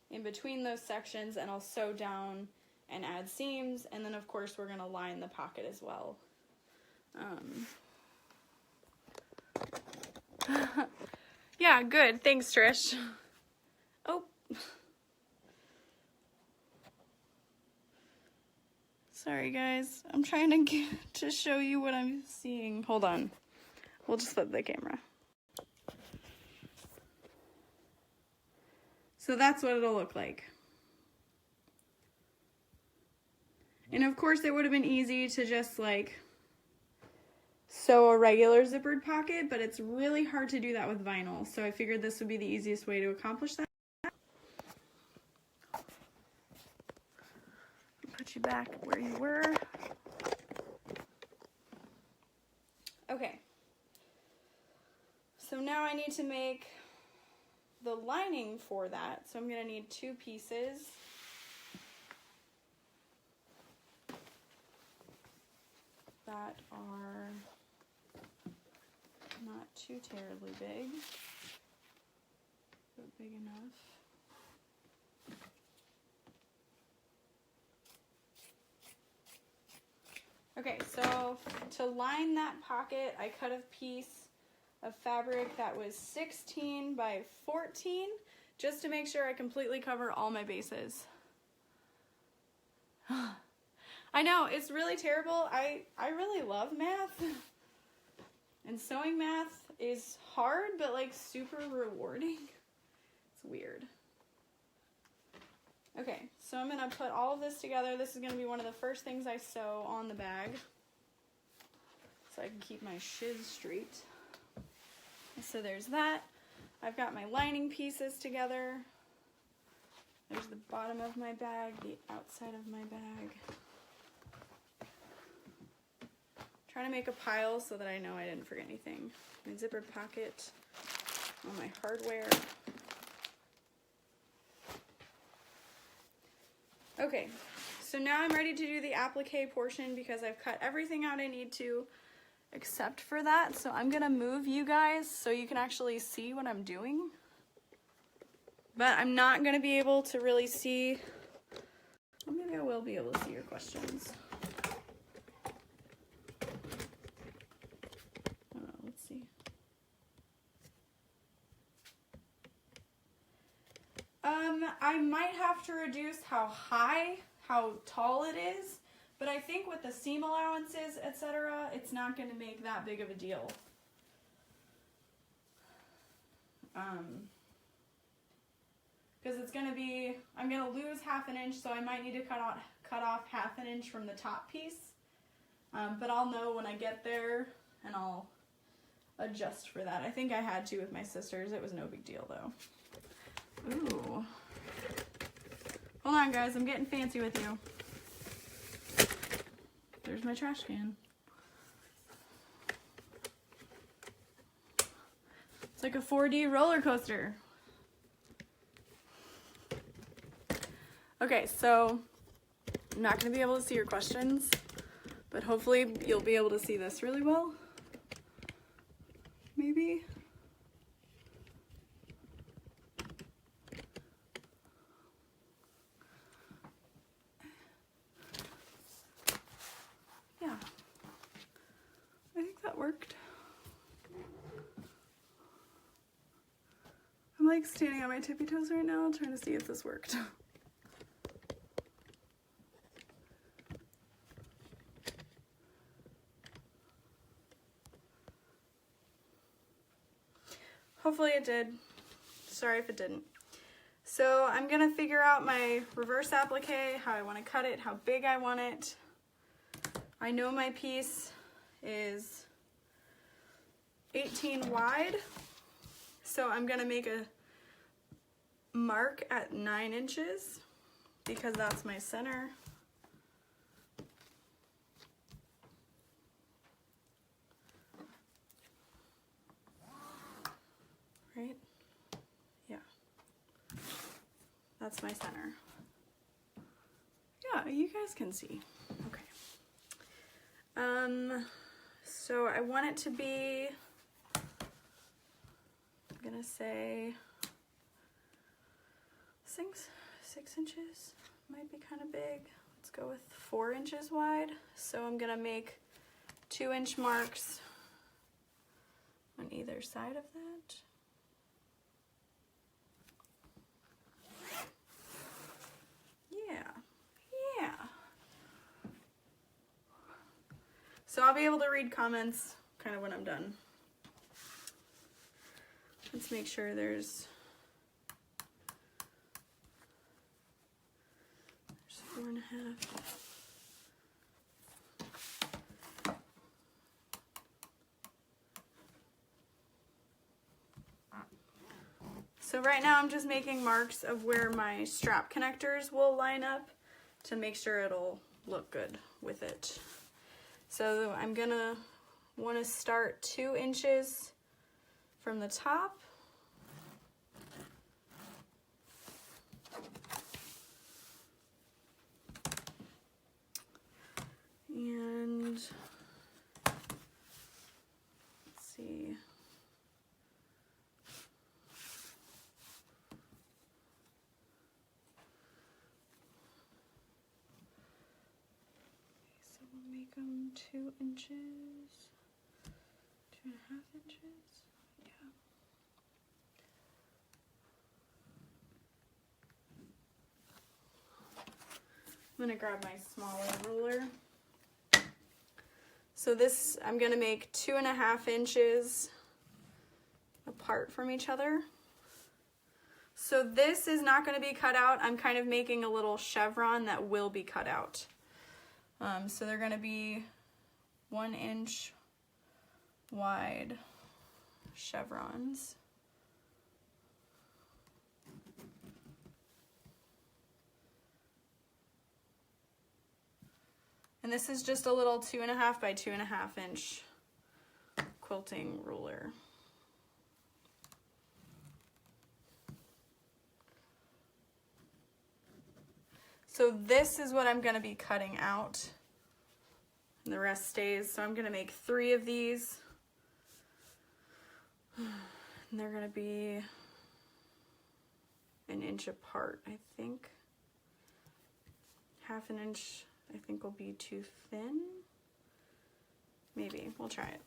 in between those sections, and I'll sew down and add seams, and then of course we're going to line the pocket as well. Yeah, good. Thanks, Trish. Oh. Sorry guys, I'm trying to show you what I'm seeing. Hold on. We'll just flip the camera. So that's what it'll look like. And of course it would have been easy to just like sew a regular zippered pocket, but it's really hard to do that with vinyl. So I figured this would be the easiest way to accomplish that. Put you back where you were. Okay. So now I need to make the lining for that. So I'm going to need 2 pieces. That are not too terribly big, but big enough. Okay, so to line that pocket, I cut a piece of fabric that was 16 by 14, just to make sure I completely cover all my bases. I know, it's really terrible. I really love math. And sewing math is hard, but like super rewarding. It's weird. Okay, so I'm gonna put all of this together. This is gonna be one of the first things I sew on the bag, so I can keep my shiz straight. So there's that. I've got my lining pieces together. There's the bottom of my bag, the outside of my bag. Trying to make a pile so that I know I didn't forget anything. My zippered pocket, all my hardware. Okay, so now I'm ready to do the applique portion because I've cut everything out I need to except for that. So I'm gonna move you guys so you can actually see what I'm doing. But I'm not gonna be able to really see, well, maybe I will be able to see your questions. Let's see. I might have to reduce how tall it is, but I think with the seam allowances, etc., it's not going to make that big of a deal. Because it's going to be, I'm going to lose ½ an inch, so I might need to cut off ½ an inch from the top piece. But I'll know when I get there, and I'll adjust for that. I think I had to with my sisters. It was no big deal, though. Ooh. Hold on, guys. I'm getting fancy with you. There's my trash can. It's like a 4D roller coaster. Okay, so I'm not going to be able to see your questions, but hopefully you'll be able to see this really well. Maybe. Yeah. I think that worked. like standing on my tippy toes right now, trying to see if this worked. Hopefully it did. Sorry if it didn't. So I'm gonna figure out my reverse applique, how I want to cut it, how big I want it. I know my piece is 18 wide, so I'm gonna make a mark at 9 inches because that's my center. Right? Yeah. That's my center. Yeah, you guys can see. Okay. So I want it to be, I'm gonna say 6 inches. Might be kind of big. Let's go with 4 inches wide. So I'm gonna make 2-inch marks on either side of that. Yeah. So I'll be able to read comments kind of when I'm done. Let's make sure there's 4.5. So right now I'm just making marks of where my strap connectors will line up to make sure it'll look good with it. So I'm gonna want to start 2 inches from the top. And let's see. So we'll make them 2 inches, 2.5 inches. Yeah. I'm gonna grab my smaller ruler. So this, I'm gonna make 2.5 inches apart from each other. So this is not gonna be cut out. I'm kind of making a little chevron that will be cut out. So they're gonna be 1 inch wide chevrons. And this is just a little 2.5 by 2.5 inch quilting ruler. So this is what I'm going to be cutting out. And the rest stays. So I'm going to make 3 of these. And they're going to be 1 inch apart, I think. 1/2 inch. I think will be too thin. Maybe. We'll try it.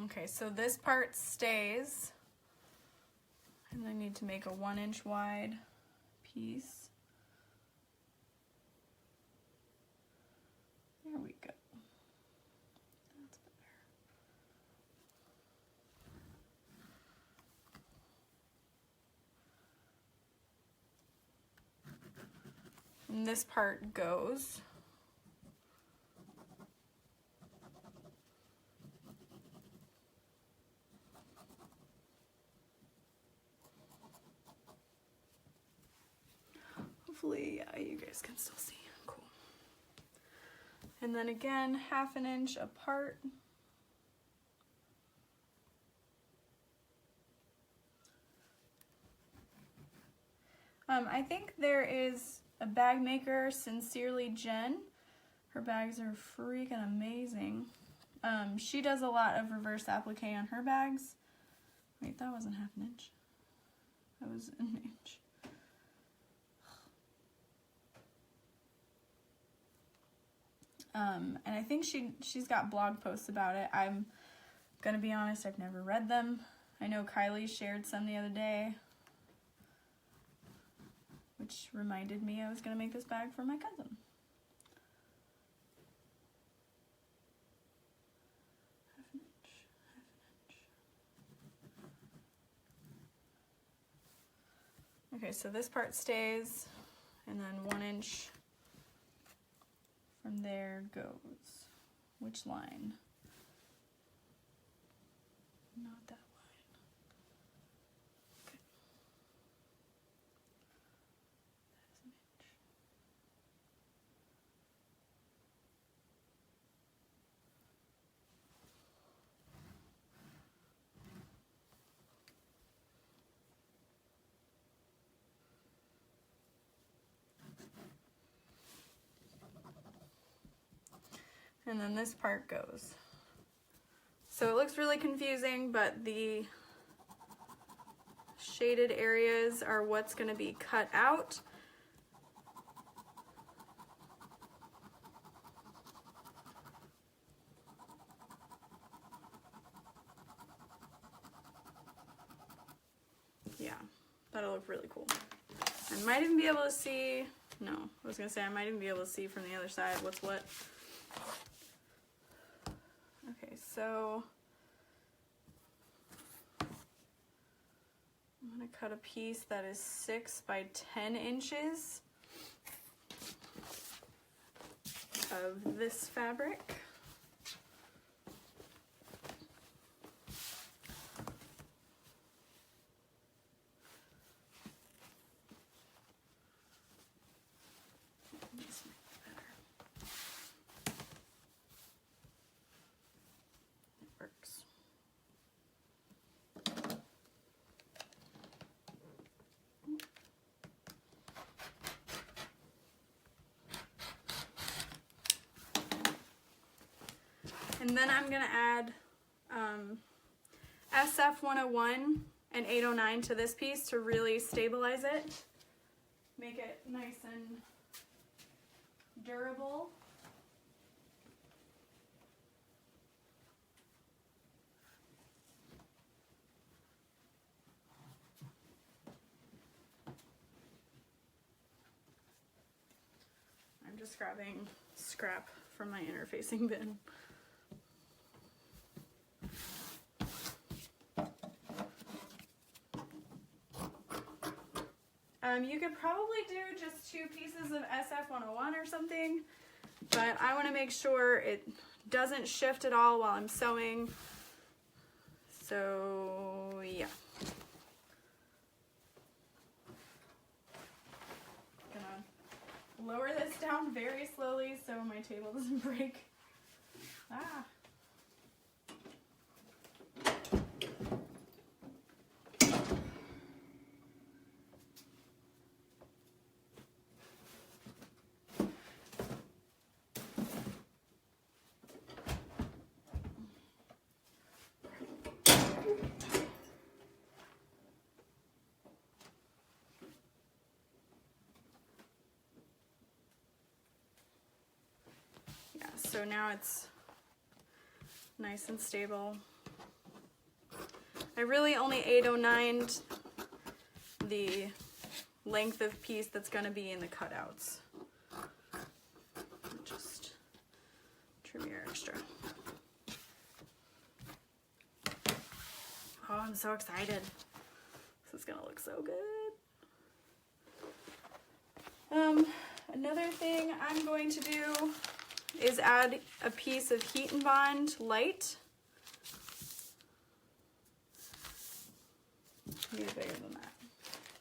Okay, so this part stays. And I need to make a 1 inch wide piece. There we go. That's better. And this part goes. Hopefully, yeah, you guys can still see. Cool. And then again, 1/2 inch apart. I think there is a bag maker, Sincerely Jen. Her bags are freaking amazing. She does a lot of reverse applique on her bags. Wait, that wasn't half an inch. That was an inch. And I think she's got blog posts about it. I'm gonna be honest, I've never read them. I know Kylie shared some the other day, which reminded me I was gonna make this bag for my cousin. Half an inch, half an inch. Okay, so this part stays, and then 1 inch from there goes. Which line? Not that line. Okay. That is an inch. And then this part goes. So it looks really confusing, but the shaded areas are what's going to be cut out. Yeah, that'll look really cool. I might even be able to see, no, I was going to say I might even be able to see from the other side what's what. Okay, so I'm going to cut a piece that is 6 by 10 inches of this fabric. And then I'm going to add SF 101 and 809 to this piece to really stabilize it, make it nice and durable. I'm just grabbing scrap from my interfacing bin. You could probably do just 2 pieces of SF 101 or something, but I want to make sure it doesn't shift at all while I'm sewing. So yeah. Gonna lower this down very slowly so my table doesn't break. Ah. So now it's nice and stable. I really only 809'd the length of piece that's going to be in the cutouts. Just trim your extra. Oh, I'm so excited. This is going to look so good. Another thing I'm going to do is add a piece of Heat and Bond light. Maybe bigger than that.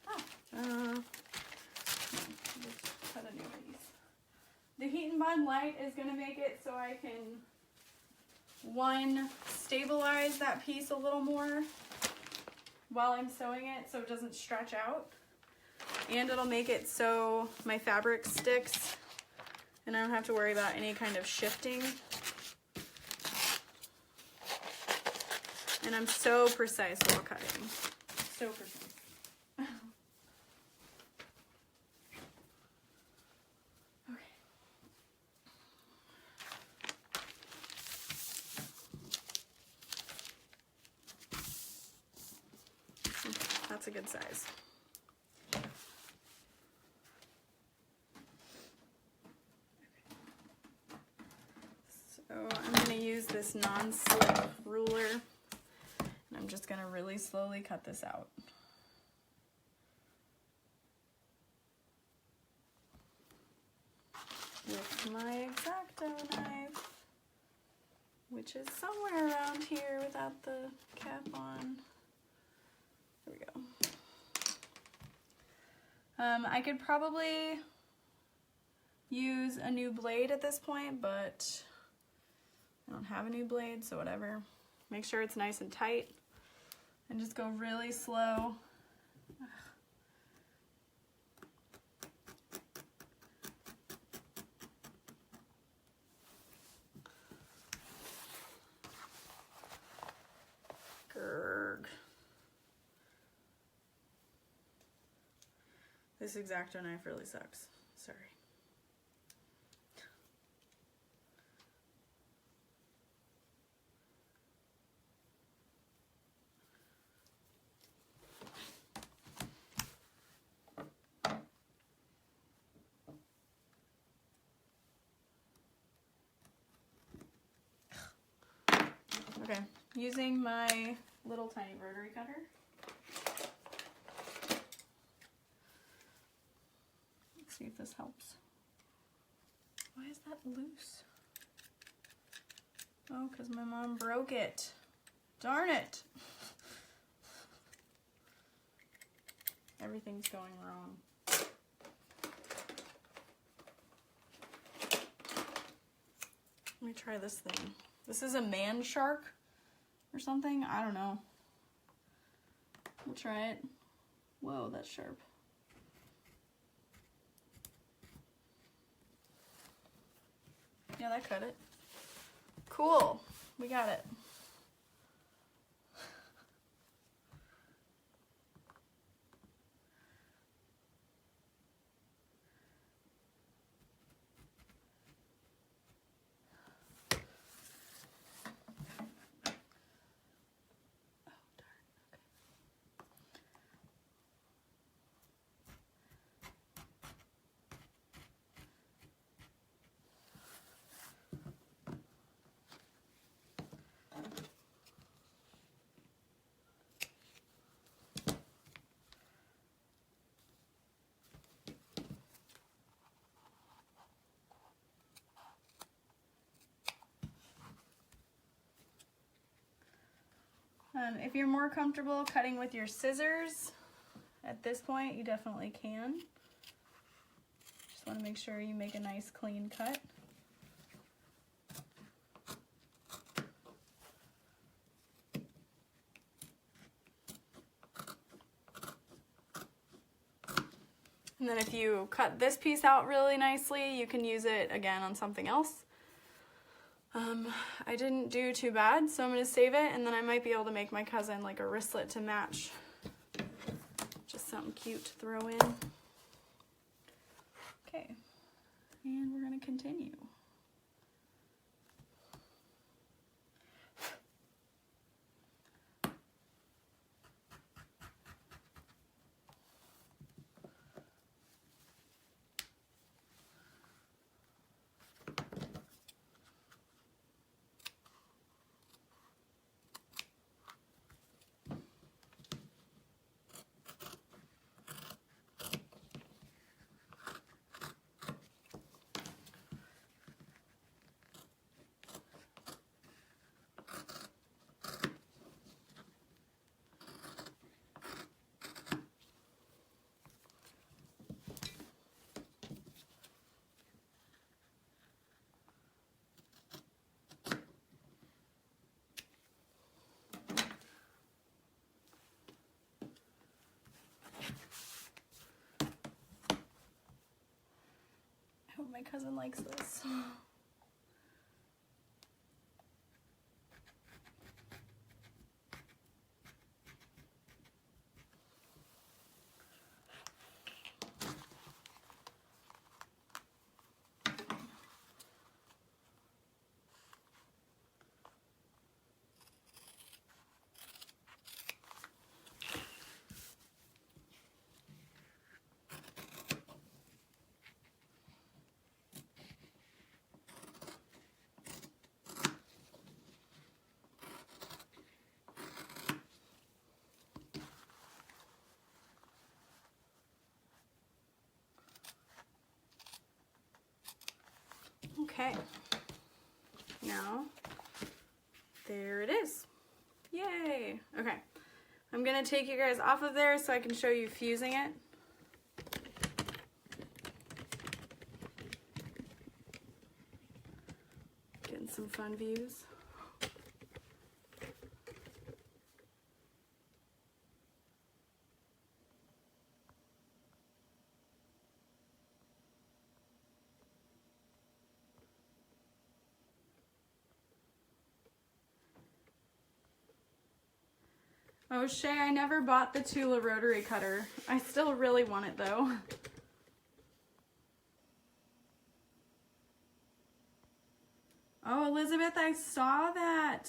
Oh, no, just cut a new piece. The Heat and Bond light is going to make it so I can, one, stabilize that piece a little more while I'm sewing it so it doesn't stretch out. And it'll make it so my fabric sticks And I don't have to worry about any kind of shifting. And I'm so precise while cutting. So precise. That's a good size. So I'm going to use this non-slip ruler, and I'm just going to really slowly cut this out. With my X-Acto knife, which is somewhere around here without the cap on. There we go. I could probably use a new blade at this point, but I don't have a new blade, so whatever. Make sure it's nice and tight and just go really slow. Grrg. This X-Acto knife really sucks. Sorry. Okay, using my little tiny rotary cutter. Let's see if this helps. Why is that loose? Oh, because my mom broke it. Darn it! Everything's going wrong. Let me try this thing. This is a man shark or something. I don't know. We'll try it. Whoa, that's sharp. Yeah, that cut it. Cool. We got it. If you're more comfortable cutting with your scissors, at this point, you definitely can. Just want to make sure you make a nice clean cut. And then if you cut this piece out really nicely, you can use it again on something else. I didn't do too bad, so I'm going to save it, and then I might be able to make my cousin like a wristlet to match. Just something cute to throw in. Okay, and we're going to continue. my cousin likes this. Okay, now there it is. Yay! Okay, I'm gonna take you guys off of there so I can show you fusing it. Getting some fun views. Oh, Shay, I never bought the Tula rotary cutter. I still really want it though. Oh, Elizabeth, I saw that.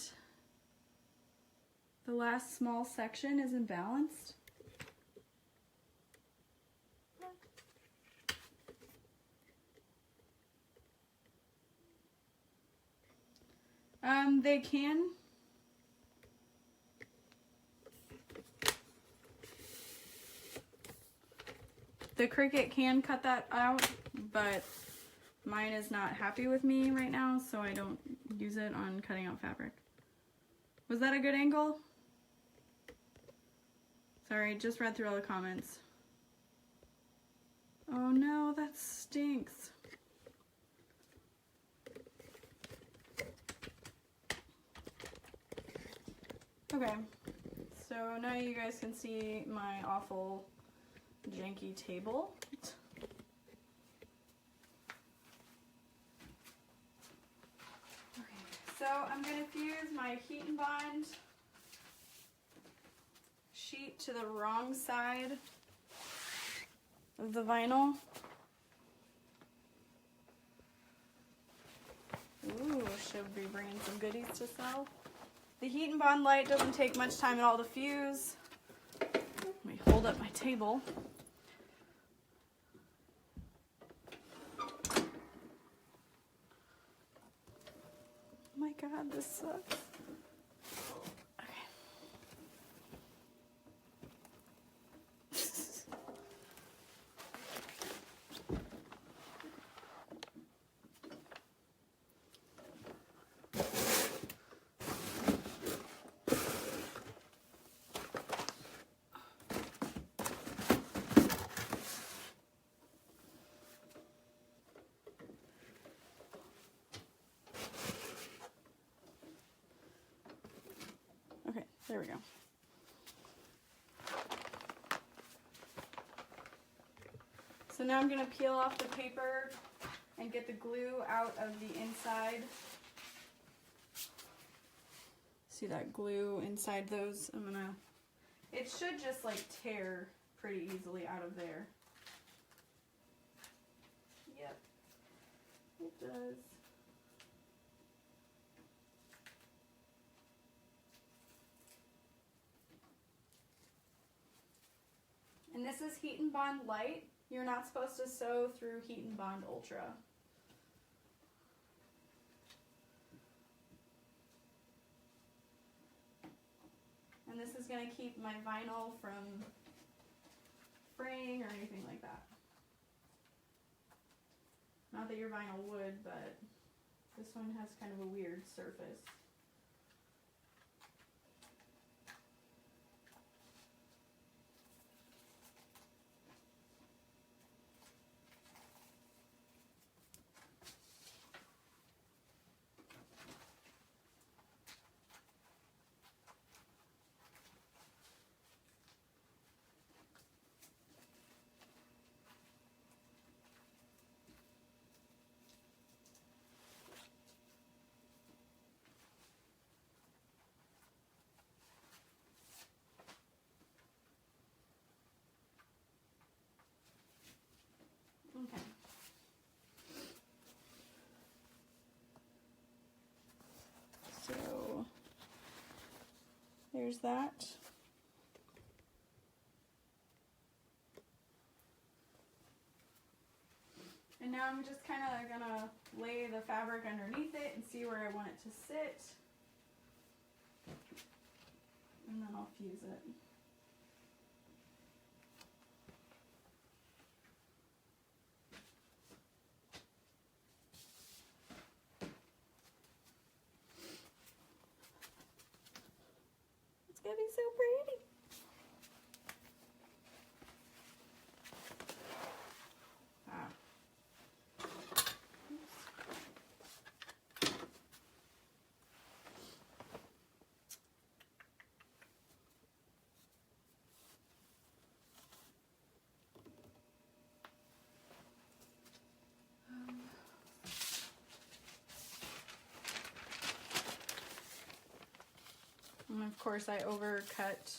The last small section isn't balanced. They can. The Cricut can cut that out, but mine is not happy with me right now, so I don't use it on cutting out fabric. Was that a good angle? Sorry, just read through all the comments. Oh no, that stinks. Okay, so now you guys can see my awful janky table. Okay, so I'm going to fuse my heat and bond sheet to the wrong side of the vinyl. Ooh, should be bringing some goodies to sell. The heat and bond light doesn't take much time at all to fuse. Let me hold up my table. Oh my god, this sucks. Okay, there we go. So now I'm going to peel off the paper and get the glue out of the inside. See that glue inside those? It should just like tear pretty easily out of there. Yep, it does. And this is Heat and Bond Light. You're not supposed to sew through Heat and Bond Ultra. And this is going to keep my vinyl from fraying or anything like that. Not that your vinyl would, but this one has kind of a weird surface. there's that. And now I'm just kind of gonna lay the fabric underneath it and see where I want it to sit. And then I'll fuse it. It's gonna be so pretty. And of course I overcut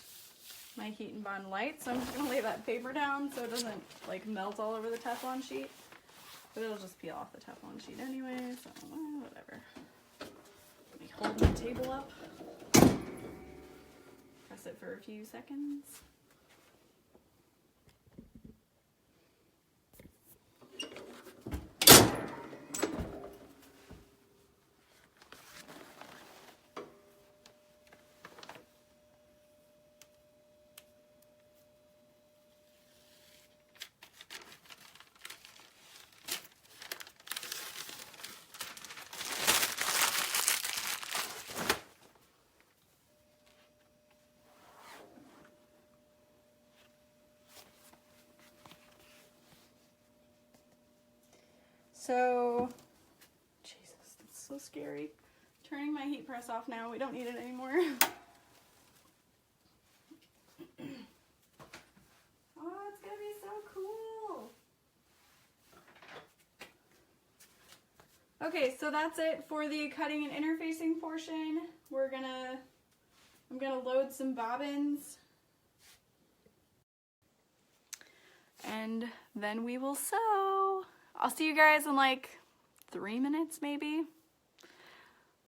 my heat and bond light, so I'm just gonna lay that paper down so it doesn't like melt all over the Teflon sheet. But it'll just peel off the Teflon sheet anyway, so whatever. Let me hold my table up. Press it for a few seconds. So, Jesus, that's so scary. Turning my heat press off now. We don't need it anymore. Oh, it's gonna be so cool. Okay, so that's it for the cutting and interfacing portion. I'm gonna load some bobbins. And then we will sew. I'll see you guys in like 3 minutes maybe.